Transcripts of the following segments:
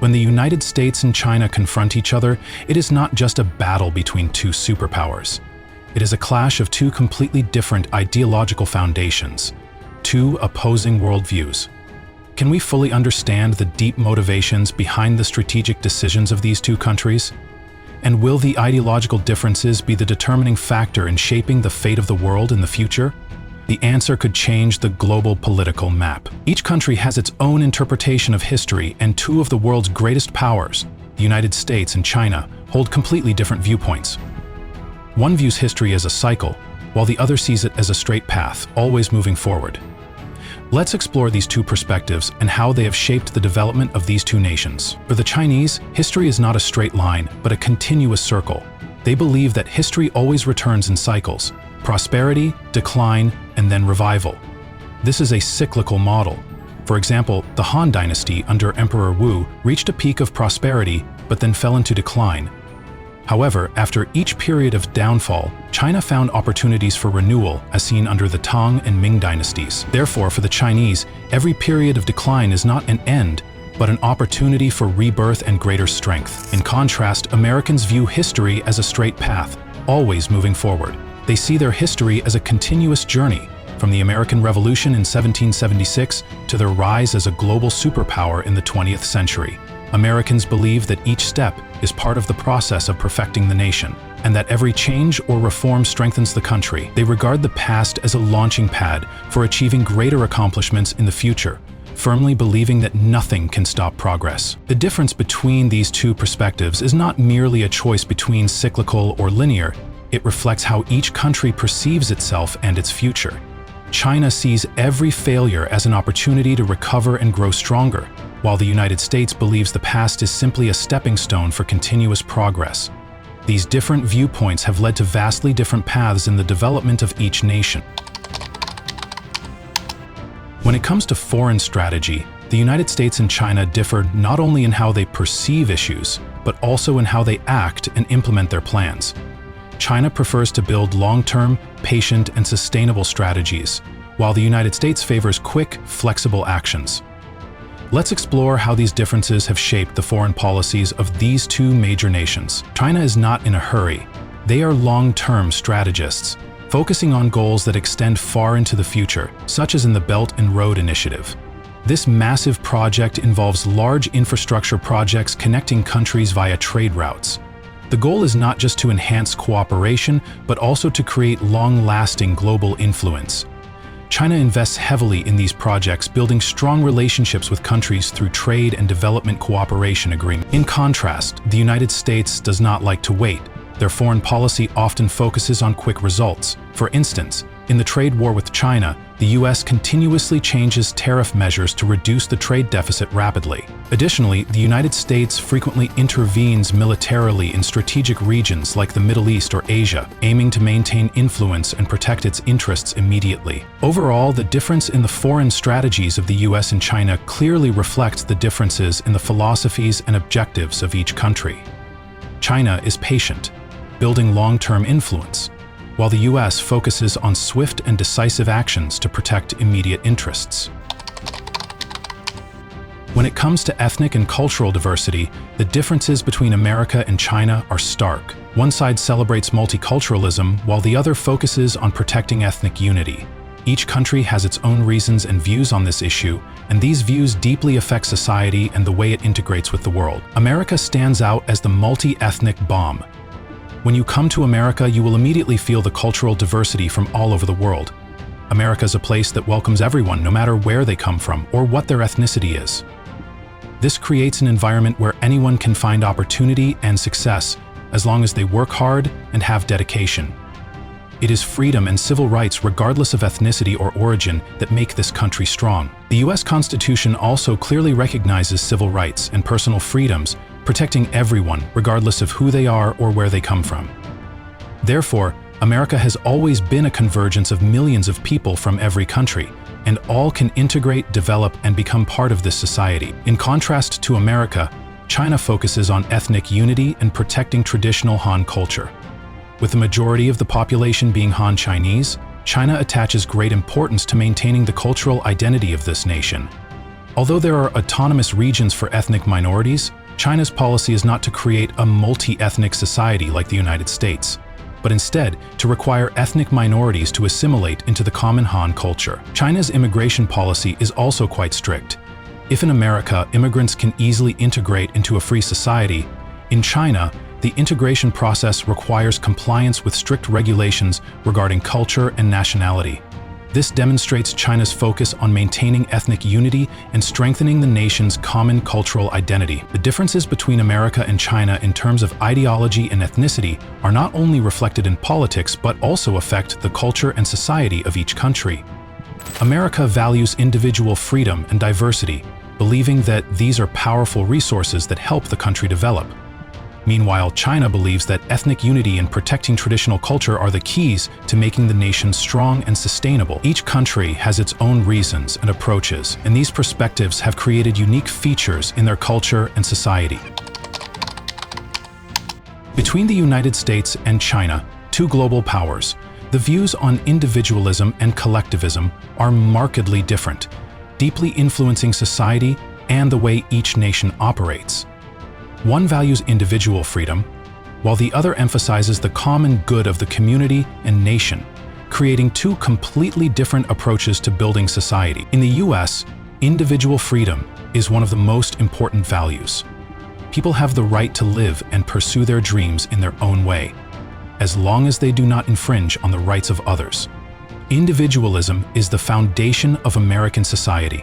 When the United States and China confront each other, it is not just a battle between two superpowers. It is a clash of two completely different ideological foundations, two opposing worldviews. Can we fully understand the deep motivations behind the strategic decisions of these two countries? And will the ideological differences be the determining factor in shaping the fate of the world in the future? The answer could change the global political map. Each country has its own interpretation of history, and two of the world's greatest powers, the United States and China, hold completely different viewpoints. One views history as a cycle, while the other sees it as a straight path, always moving forward. Let's explore these two perspectives and how they have shaped the development of these two nations. For the Chinese, history is not a straight line, but a continuous circle. They believe that history always returns in cycles: prosperity, decline, and then revival. This is a cyclical model. For example, the Han Dynasty under Emperor Wu reached a peak of prosperity, but then fell into decline. However, after each period of downfall, China found opportunities for renewal, as seen under the Tang and Ming dynasties. Therefore, for the Chinese, every period of decline is not an end, but an opportunity for rebirth and greater strength. In contrast, Americans view history as a straight path, always moving forward. They see their history as a continuous journey, from the American Revolution in 1776 to their rise as a global superpower in the 20th century. Americans believe that each step is part of the process of perfecting the nation, and that every change or reform strengthens the country. They regard the past as a launching pad for achieving greater accomplishments in the future, firmly believing that nothing can stop progress. The difference between these two perspectives is not merely a choice between cyclical or linear. It reflects how each country perceives itself and its future. China sees every failure as an opportunity to recover and grow stronger, while the United States believes the past is simply a stepping stone for continuous progress. These different viewpoints have led to vastly different paths in the development of each nation. When it comes to foreign strategy, the United States and China differ not only in how they perceive issues, but also in how they act and implement their plans. China prefers to build long-term, patient, and sustainable strategies, while the United States favors quick, flexible actions. Let's explore how these differences have shaped the foreign policies of these two major nations. China is not in a hurry. They are long-term strategists, focusing on goals that extend far into the future, such as in the Belt and Road Initiative. This massive project involves large infrastructure projects connecting countries via trade routes. The goal is not just to enhance cooperation, but also to create long-lasting global influence. China invests heavily in these projects, building strong relationships with countries through trade and development cooperation agreements. In contrast, the United States does not like to wait. Their foreign policy often focuses on quick results. For instance, in the trade war with China, the US continuously changes tariff measures to reduce the trade deficit rapidly. Additionally, the United States frequently intervenes militarily in strategic regions like the Middle East or Asia, aiming to maintain influence and protect its interests immediately. Overall, the difference in the foreign strategies of the US and China clearly reflects the differences in the philosophies and objectives of each country. China is patient, building long-term influence, while the US focuses on swift and decisive actions to protect immediate interests. When it comes to ethnic and cultural diversity, the differences between America and China are stark. One side celebrates multiculturalism, while the other focuses on protecting ethnic unity. Each country has its own reasons and views on this issue, and these views deeply affect society and the way it integrates with the world. America stands out as the multi-ethnic bomb. When you come to America, you will immediately feel the cultural diversity from all over the world. America is a place that welcomes everyone, no matter where they come from or what their ethnicity is. This creates an environment where anyone can find opportunity and success, as long as they work hard and have dedication. It is freedom and civil rights, regardless of ethnicity or origin, that make this country strong. The US Constitution also clearly recognizes civil rights and personal freedoms, protecting everyone, regardless of who they are or where they come from. Therefore, America has always been a convergence of millions of people from every country, and all can integrate, develop, and become part of this society. In contrast to America, China focuses on ethnic unity and protecting traditional Han culture. With the majority of the population being Han Chinese, China attaches great importance to maintaining the cultural identity of this nation. Although there are autonomous regions for ethnic minorities, China's policy is not to create a multi-ethnic society like the United States, but instead to require ethnic minorities to assimilate into the common Han culture. China's immigration policy is also quite strict. If in America, immigrants can easily integrate into a free society, in China, the integration process requires compliance with strict regulations regarding culture and nationality. This demonstrates China's focus on maintaining ethnic unity and strengthening the nation's common cultural identity. The differences between America and China in terms of ideology and ethnicity are not only reflected in politics but also affect the culture and society of each country. America values individual freedom and diversity, believing that these are powerful resources that help the country develop. Meanwhile, China believes that ethnic unity and protecting traditional culture are the keys to making the nation strong and sustainable. Each country has its own reasons and approaches, and these perspectives have created unique features in their culture and society. Between the United States and China, two global powers, the views on individualism and collectivism are markedly different, deeply influencing society and the way each nation operates. One values individual freedom, while the other emphasizes the common good of the community and nation, creating two completely different approaches to building society. In the US, individual freedom is one of the most important values. People have the right to live and pursue their dreams in their own way, as long as they do not infringe on the rights of others. Individualism is the foundation of American society,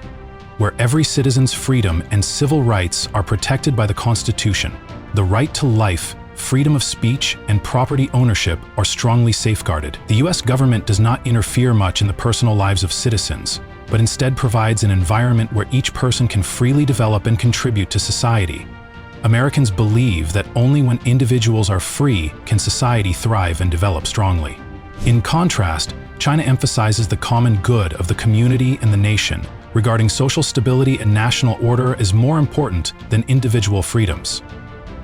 where every citizen's freedom and civil rights are protected by the Constitution. The right to life, freedom of speech, and property ownership are strongly safeguarded. The US government does not interfere much in the personal lives of citizens, but instead provides an environment where each person can freely develop and contribute to society. Americans believe that only when individuals are free can society thrive and develop strongly. In contrast, China emphasizes the common good of the community and the nation, regarding social stability and national order is more important than individual freedoms.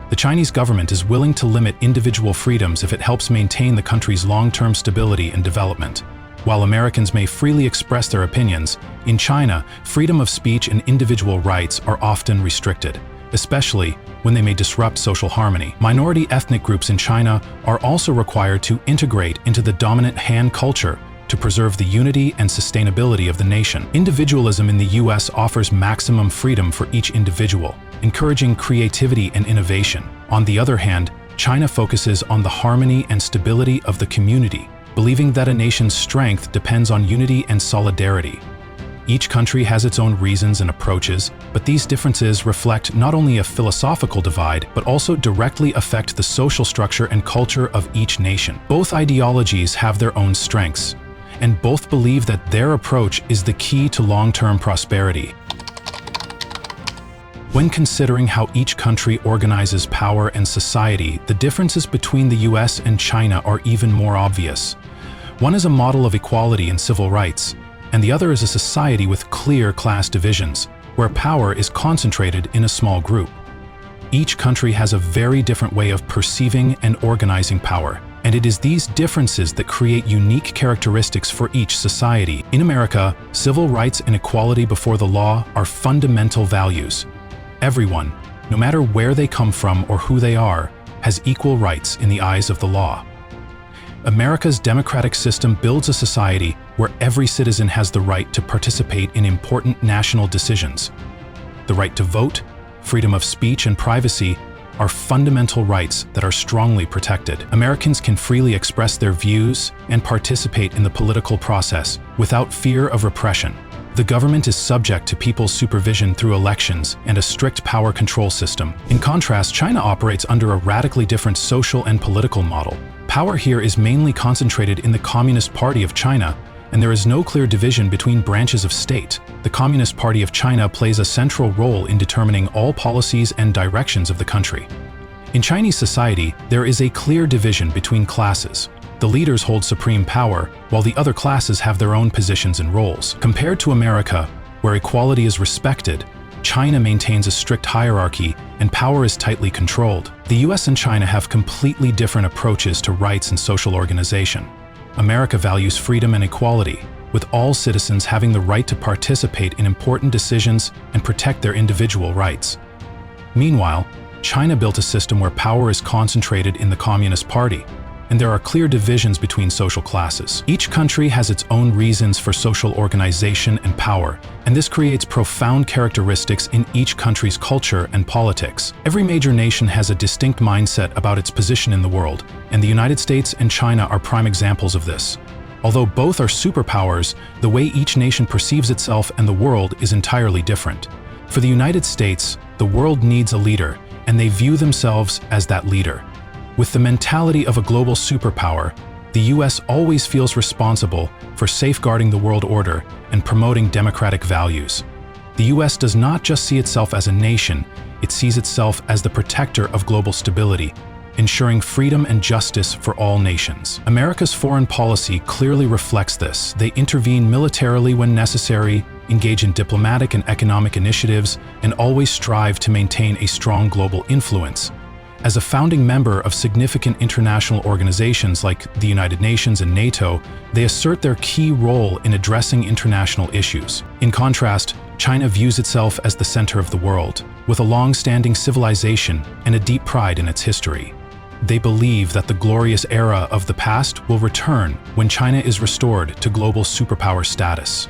The Chinese government is willing to limit individual freedoms if it helps maintain the country's long-term stability and development. While Americans may freely express their opinions, in China, freedom of speech and individual rights are often restricted, especially when they may disrupt social harmony. Minority ethnic groups in China are also required to integrate into the dominant Han culture to preserve the unity and sustainability of the nation. Individualism in the US offers maximum freedom for each individual, encouraging creativity and innovation. On the other hand, China focuses on the harmony and stability of the community, believing that a nation's strength depends on unity and solidarity. Each country has its own reasons and approaches, but these differences reflect not only a philosophical divide, but also directly affect the social structure and culture of each nation. Both ideologies have their own strengths, and both believe that their approach is the key to long-term prosperity. When considering how each country organizes power and society, the differences between the US and China are even more obvious. One is a model of equality and civil rights, and the other is a society with clear class divisions, where power is concentrated in a small group. Each country has a very different way of perceiving and organizing power, and it is these differences that create unique characteristics for each society. In America, civil rights and equality before the law are fundamental values. Everyone, no matter where they come from or who they are, has equal rights in the eyes of the law. America's democratic system builds a society where every citizen has the right to participate in important national decisions. The right to vote, freedom of speech, and privacy are fundamental rights that are strongly protected. Americans can freely express their views and participate in the political process without fear of repression. The government is subject to people's supervision through elections and a strict power control system. In contrast, China operates under a radically different social and political model. Power here is mainly concentrated in the Communist Party of China, and there is no clear division between branches of state. The Communist Party of China plays a central role in determining all policies and directions of the country. In Chinese society, there is a clear division between classes. The leaders hold supreme power, while the other classes have their own positions and roles. Compared to America, where equality is respected, China maintains a strict hierarchy and power is tightly controlled. The US and China have completely different approaches to rights and social organization. America values freedom and equality, with all citizens having the right to participate in important decisions and protect their individual rights. Meanwhile, China built a system where power is concentrated in the Communist Party, and there are clear divisions between social classes. Each country has its own reasons for social organization and power, and this creates profound characteristics in each country's culture and politics. Every major nation has a distinct mindset about its position in the world, and the United States and China are prime examples of this. Although both are superpowers, the way each nation perceives itself and the world is entirely different. For the United States, the world needs a leader, and they view themselves as that leader. With the mentality of a global superpower, the US always feels responsible for safeguarding the world order and promoting democratic values. The US does not just see itself as a nation, it sees itself as the protector of global stability, ensuring freedom and justice for all nations. America's foreign policy clearly reflects this. They intervene militarily when necessary, engage in diplomatic and economic initiatives, and always strive to maintain a strong global influence. As a founding member of significant international organizations like the United Nations and NATO, they assert their key role in addressing international issues. In contrast, China views itself as the center of the world, with a long-standing civilization and a deep pride in its history. They believe that the glorious era of the past will return when China is restored to global superpower status.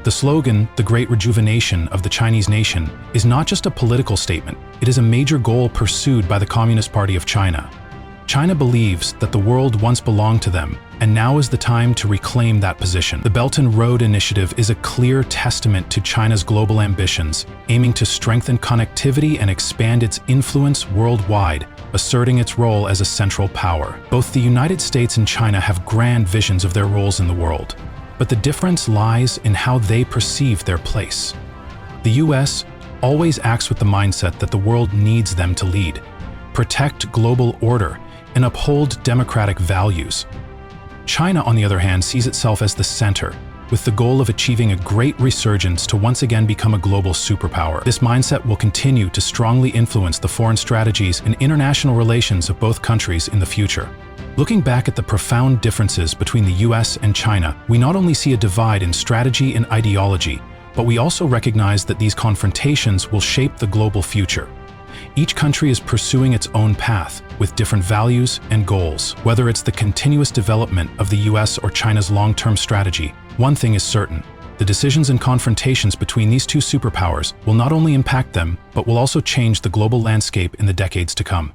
The slogan, "The Great Rejuvenation of the Chinese Nation," is not just a political statement, it is a major goal pursued by the Communist Party of China. China believes that the world once belonged to them, and now is the time to reclaim that position. The Belt and Road Initiative is a clear testament to China's global ambitions, aiming to strengthen connectivity and expand its influence worldwide, asserting its role as a central power. Both the United States and China have grand visions of their roles in the world, but the difference lies in how they perceive their place. The US always acts with the mindset that the world needs them to lead, protect global order, and uphold democratic values. China, on the other hand, sees itself as the center, with the goal of achieving a great resurgence to once again become a global superpower. This mindset will continue to strongly influence the foreign strategies and international relations of both countries in the future. Looking back at the profound differences between the US and China, we not only see a divide in strategy and ideology, but we also recognize that these confrontations will shape the global future. Each country is pursuing its own path, with different values and goals. Whether it's the continuous development of the US or China's long-term strategy, one thing is certain: the decisions and confrontations between these two superpowers will not only impact them, but will also change the global landscape in the decades to come.